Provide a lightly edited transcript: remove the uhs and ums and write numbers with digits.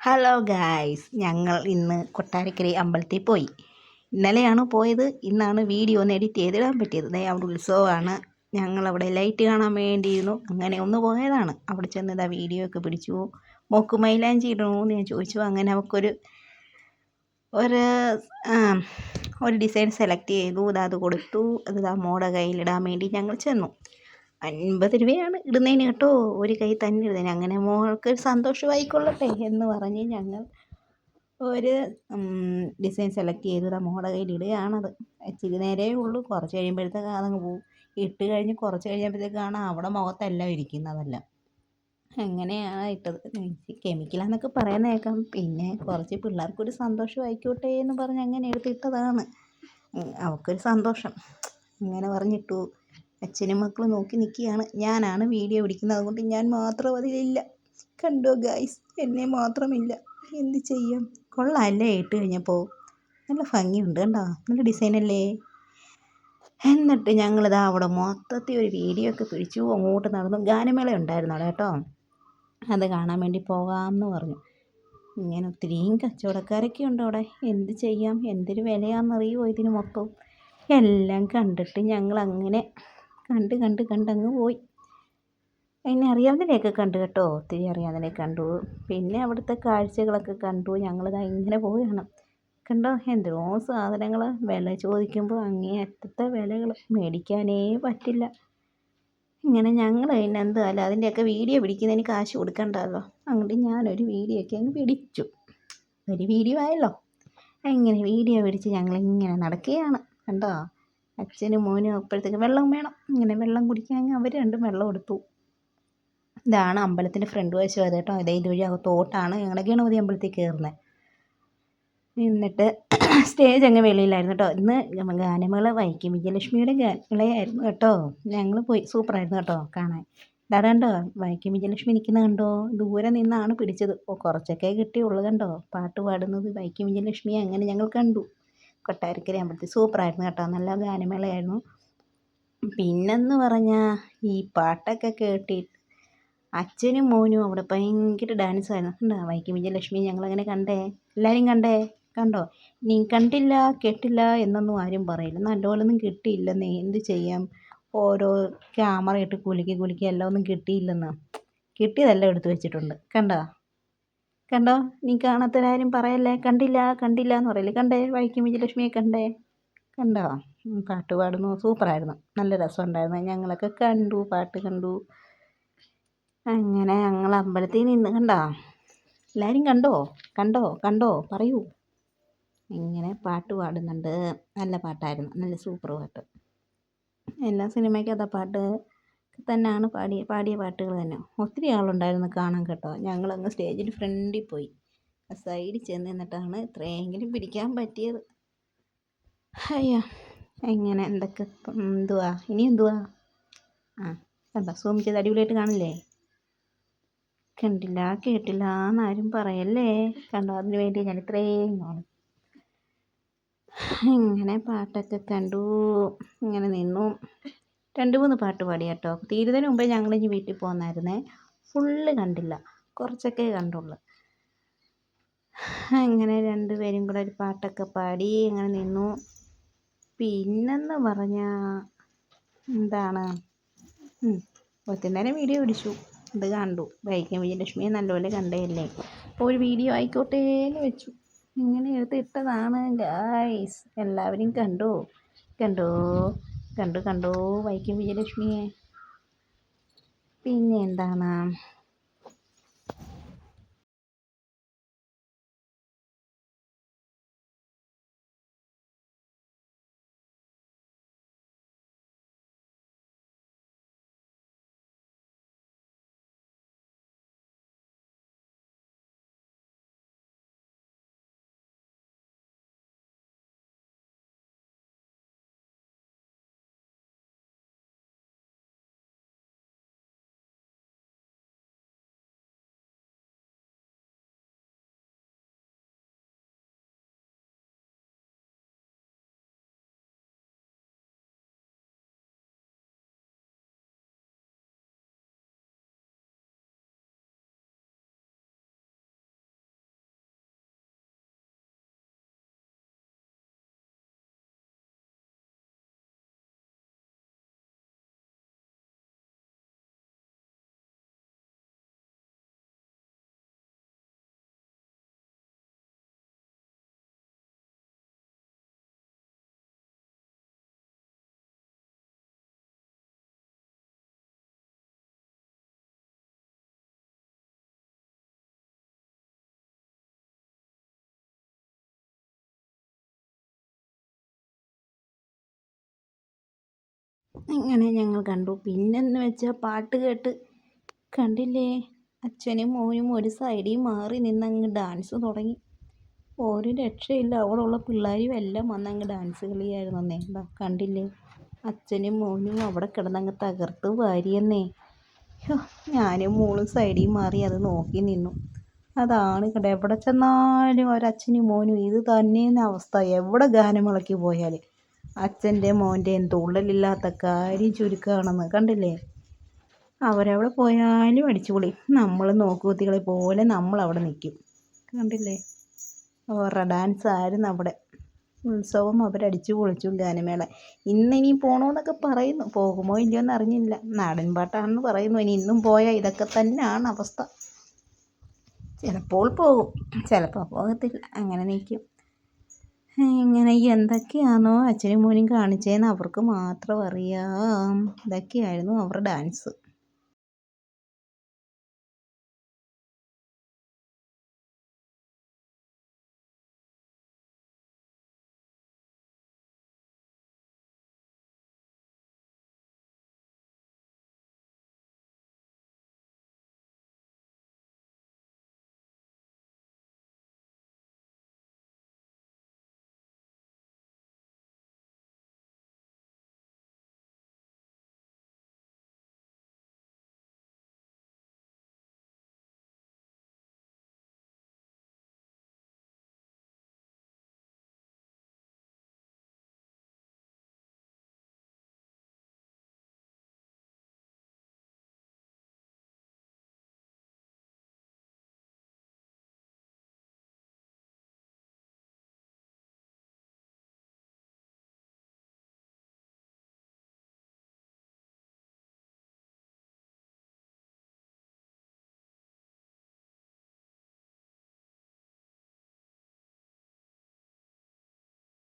Hello guys, ഞങ്ങൾ ഇന്ന് കൊട്ടാരക്കര അമ്പലത്തിൽ പോയി. ഇന്നലെയാണ് പോയത്. ഇന്നാണ് വീഡിയോ ഒന്ന് എഡിറ്റ് ചെയ്തിടാൻ പറ്റിയത്. അവിടെ ഉത്സവമാണ്. ഞങ്ങളവിടെ ലൈറ്റ് കാണാൻ വേണ്ടിയിരുന്നു. അങ്ങനെ ഒന്ന് പോയതാണ്. അവിടെ ചെന്ന് വീഡിയോ ഒക്കെ പിടിച്ചു. മോക്ക് മൈലാഞ്ചി ഇടണമെന്ന് ഞാൻ ചോദിച്ചു. അങ്ങനെ അവൾക്കൊരു ഒരു ഒരു ഡിസൈൻ സെലക്ട് ചെയ്തു. അത് കൊടുത്തു. അത് മോടെ കയ്യിലിടാൻ വേണ്ടി ഞങ്ങൾ ചെന്നു. 50 രൂപയാണ് ഇടുന്നതിന് കേട്ടോ, ഒരു കൈ തന്നെ ഇടുന്നതിന്. അങ്ങനെ മോൾക്ക് സന്തോഷമായിക്കൊള്ളട്ടെ എന്ന് പറഞ്ഞ് ഞങ്ങൾ ഒരു ഡിസൈൻ സെലക്ട് ചെയ്ത് മോടെ കയ്യിൽ ഇടുകയാണത്. ഇച്ചിരി നേരേ ഉള്ളൂ, കുറച്ച് കഴിയുമ്പോഴത്തേക്ക് അതങ്ങ് പോവും. ഇട്ട് കഴിഞ്ഞ് കുറച്ച് കഴിയുമ്പോഴത്തേക്കാണ് അവിടെ മുഖത്തെല്ലാം ഇരിക്കുന്നതെല്ലാം. അങ്ങനെയാണ് ഇട്ടത്. കെമിക്കലാന്നൊക്കെ പറയുന്നത് കേൾക്കാം. പിന്നെ കുറച്ച് പിള്ളേർക്കൊരു സന്തോഷം ആയിക്കോട്ടെ എന്ന് പറഞ്ഞ് അങ്ങനെ എടുത്തിട്ടതാണ്. അവൾക്കൊരു സന്തോഷം അങ്ങനെ പറഞ്ഞിട്ടു. അച്ഛനും മക്കളും നോക്കി നിൽക്കുകയാണ്. ഞാനാണ് വീഡിയോ പിടിക്കുന്നത്, അതുകൊണ്ട് ഞാൻ മാത്രം അതിലില്ല. കണ്ടോ ഗൈസ്, എന്നെ മാത്രമില്ല. എന്ത് ചെയ്യാം? കൊള്ളാമല്ലേ ഇട്ട് കഴിഞ്ഞപ്പോൾ? നല്ല ഭംഗിയുണ്ട് കണ്ടോ, നല്ല ഡിസൈനല്ലേ. എന്നിട്ട് ഞങ്ങളിതാ അവിടെ മൊത്തത്തിൽ ഒരു വീഡിയോ ഒക്കെ പിടിച്ചു. അങ്ങോട്ട് നടന്നു. ഗാനമേള ഉണ്ടായിരുന്നു അവിടെ കേട്ടോ. അത് കാണാൻ വേണ്ടി പോകാമെന്ന് പറഞ്ഞു. ഇങ്ങനെ ഒത്തിരിയും കച്ചവടക്കാരൊക്കെ ഉണ്ട് അവിടെ. എന്ത് ചെയ്യാം? എന്തൊരു വിലയാണെന്നറിയുമോ ഇതിന് മൊത്തം? എല്ലാം കണ്ടിട്ട് ഞങ്ങൾ അങ്ങനെ കണ്ടങ്ങ് പോയി. എന്നെ അറിയാവുന്നതിനെയൊക്കെ കണ്ടു കേട്ടോ, ഒത്തിരി അറിയാവുന്നതിനെ കണ്ടു. പിന്നെ അവിടുത്തെ കാഴ്ചകളൊക്കെ കണ്ടു. ഞങ്ങളിതാ ഇങ്ങനെ പോവുകയാണ്. കണ്ടോ എന്തോ സാധനങ്ങൾ. വില ചോദിക്കുമ്പോൾ അങ്ങേയറ്റത്തെ വിലകൾ, മേടിക്കാനേ പറ്റില്ല. ഇങ്ങനെ ഞങ്ങൾ പിന്നെ എന്തായാലും അതിൻ്റെയൊക്കെ വീഡിയോ പിടിക്കുന്നതിന് കാശ് കൊടുക്കണ്ടല്ലോ. അങ്ങോട്ട് ഞാനൊരു വീഡിയോ ഒക്കെ അങ്ങ് പിടിച്ചു. ഒരു വീഡിയോ ആയല്ലോ. അങ്ങനെ വീഡിയോ പിടിച്ച് ഞങ്ങളിങ്ങനെ നടക്കുകയാണ്. കണ്ടോ, അച്ഛനും മോനും അപ്പോഴത്തേക്ക് വെള്ളം വേണം. ഇങ്ങനെ വെള്ളം കുടിക്കാൻ അവർ രണ്ടും വെള്ളം എടുത്തു. ഇതാണ് അമ്പലത്തിൻ്റെ ഫ്രണ്ട് വശം അത് കേട്ടോ. ഇതുവഴി അകത്തോട്ടാണ് ഞങ്ങളുടെ ഗണപതി അമ്പലത്തിൽ കയറുന്നത്. എന്നിട്ട് സ്റ്റേജ് അങ്ങ് വെളിയിലായിരുന്നു കേട്ടോ. ഇന്ന് ഗാനമേള വൈക്കം വിജയലക്ഷ്മിയുടെ ഗാനമേളയായിരുന്നു കേട്ടോ. ഞങ്ങൾ പോയി. സൂപ്പറായിരുന്നു കേട്ടോ കാണാൻ. ഇതാണ് കണ്ടോ വൈക്കം വിജയലക്ഷ്മി നിൽക്കുന്നത് കണ്ടോ. ദൂരെ നിന്നാണ് പിടിച്ചത്. കുറച്ചൊക്കെ കിട്ടിയുള്ളൂ. കണ്ടോ പാട്ട് പാടുന്നത് വൈക്കം വിജയലക്ഷ്മിയെ. അങ്ങനെ ഞങ്ങൾ കണ്ടു. കൊട്ടാരക്കര അമ്പലത്തിൽ സൂപ്പറായിരുന്നു കേട്ടോ. നല്ല ഗാനമേളയായിരുന്നു. പിന്നെന്ന് പറഞ്ഞാൽ ഈ പാട്ടൊക്കെ കേട്ടിട്ട് അച്ഛനും മോനും അവിടെ ഭയങ്കര ഡാൻസായിരുന്നു. കണ്ടോ വൈക്കം വിജയലക്ഷ്മി ഞങ്ങളങ്ങനെ കണ്ടേ. എല്ലാവരും കണ്ടോ. നീ കണ്ടില്ല കേട്ടില്ല എന്നൊന്നും ആരും പറയില്ല. നല്ലപോലൊന്നും കിട്ടിയില്ലെന്നേ. എന്ത് ചെയ്യാം? ഓരോ ക്യാമറ ഇട്ട് കുലുക്കി എല്ലാം ഒന്നും കിട്ടിയില്ലെന്ന്. കിട്ടിയതെല്ലാം എടുത്തു വെച്ചിട്ടുണ്ട്. കണ്ടോ. നീ കാണാത്തവരാരും പറയല്ലേ. കണ്ടില്ല എന്ന് പറയല്ലേ. കണ്ടേ വൈക്കം വിജയലക്ഷ്മിയെ കണ്ടോ. പാട്ട് പാടുന്നു. സൂപ്പറായിരുന്നു. നല്ല രസമുണ്ടായിരുന്നു. ഞങ്ങളൊക്കെ കണ്ടു, പാട്ട് കണ്ടു. അങ്ങനെ ഞങ്ങൾ അമ്പലത്തിൽ നിന്ന് കണ്ടോ. എല്ലാവരും കണ്ടോ പറയൂ. ഇങ്ങനെ പാട്ട് പാടുന്നുണ്ട്. നല്ല പാട്ടായിരുന്നു. നല്ല സൂപ്പർ പാട്ട്. എല്ലാ സിനിമയ്ക്കകത്ത പാട്ട് തന്നെയാണ് പാടിയ പാട്ടുകൾ തന്നെ. ഒത്തിരി ആളുണ്ടായിരുന്നു കാണാൻ കേട്ടോ. ഞങ്ങളങ്ങ് സ്റ്റേജിന് ഫ്രണ്ടിൽ പോയി. സൈഡിൽ ചെന്ന് നിന്നിട്ടാണ് ഇത്രയെങ്കിലും പിടിക്കാൻ പറ്റിയത്. അയ്യോ, എങ്ങനെ എന്തൊക്കെ ഇനി എന്തുവാ. കണ്ടോ, സൂം ചെയ്ത് അടിപൊളിയായിട്ട് കാണില്ലേ. കണ്ടില്ല കേട്ടില്ല എന്നാരും പറയല്ലേ. കണ്ടോ, അതിന് വേണ്ടി ഞാൻ ഇത്രയും കാണും. ഇങ്ങനെ പാട്ടൊക്കെ കണ്ടു. ഇങ്ങനെ നിന്നു. 2-3 പാട്ട് പാടി കേട്ടോ. തീരുന്നതിന് മുമ്പേ ഞങ്ങളിനി വീട്ടിൽ പോന്നായിരുന്നേ. ഫുള്ള് കണ്ടില്ല, കുറച്ചൊക്കെ കണ്ടുള്ളൂ. അങ്ങനെ 2 പേരും കൂടെ ഒരു പാട്ടൊക്കെ പാടി അങ്ങനെ നിന്നു. പിന്നെന്ന് പറഞ്ഞാൽ എന്താണ്, ഒത്തിരി നേരം വീഡിയോ പിടിച്ചു. ഇത് കണ്ടു. വൈക്കം വിജയലക്ഷ്മിയെ നല്ലപോലെ കണ്ടതല്ലേ, അപ്പോൾ ഒരു വീഡിയോ ആയിക്കോട്ടെ എന്ന് വെച്ചു. ഇങ്ങനെ എടുത്തിട്ടതാണ് ഗായ്സ്. എല്ലാവരും കണ്ടോ വൈക്കം വിജയലക്ഷ്മിയെ. പിന്നെ എന്താണ്. ഇങ്ങനെ ഞങ്ങൾ കണ്ടു. പിന്നെന്ന് വെച്ചാൽ പാട്ട് കേട്ട് കണ്ടില്ലേ, അച്ഛനും മോനും ഒരു സൈഡിൽ മാറി നിന്നങ്ങ് ഡാൻസ് തുടങ്ങി. ഒരു രക്ഷയില്ല, അവിടെയുള്ള പിള്ളേരും എല്ലാം വന്നങ്ങ് ഡാൻസ് കളിയായിരുന്നേ. എന്താ കണ്ടില്ലേ, അച്ഛനും മോനും അവിടെ കിടന്നങ്ങ് തകർത്ത് വാരിയെന്നേ. ഞാനും മോളും സൈഡിൽ മാറി അത് നോക്കി നിന്നു. അതാണ് കണ്ടത്, എവിടെ ചെന്നാലും ഒരച്ഛനും മോനും ഇത് തന്നെയെന്ന അവസ്ഥ. എവിടെ ഗാനമേളയ്ക്ക് പോയാൽ അച്ഛൻ്റെ മോൻ്റെയും തുള്ളലില്ലാത്ത കാര്യം ചുരുക്കമാണെന്ന് കണ്ടില്ലേ. അവരെവിടെ പോയാലും അടിച്ചുപൊളി. നമ്മൾ നോക്കുകുത്തികളെ പോലെ നമ്മളവിടെ നിൽക്കും. കണ്ടില്ലേ, അവരുടെ ഡാൻസ് ആയിരുന്നു അവിടെ. ഉത്സവം അവരടിച്ചു പൊളിച്ചു. ഗാനമേള ഇന്നിനി പോകണമെന്നൊക്കെ പറയുന്നു. പോകുമോ ഇല്ലയോ എന്ന് അറിഞ്ഞില്ല. നാടൻ പാട്ടാണെന്ന് പറയുന്നു. ഇനി ഇന്നും പോയാൽ ഇതൊക്കെ തന്നെയാണ് അവസ്ഥ. ചിലപ്പോൾ പോകും, ചിലപ്പോൾ പോകത്തില്ല. അങ്ങനെ നിൽക്കും. ഇങ്ങനെ എന്തൊക്കെയാണോ അച്ഛനും മോനും കാണിച്ചതെന്ന് അവർക്ക് മാത്രം അറിയാം. ഇതൊക്കെയായിരുന്നു അവരുടെ ഡാൻസ്.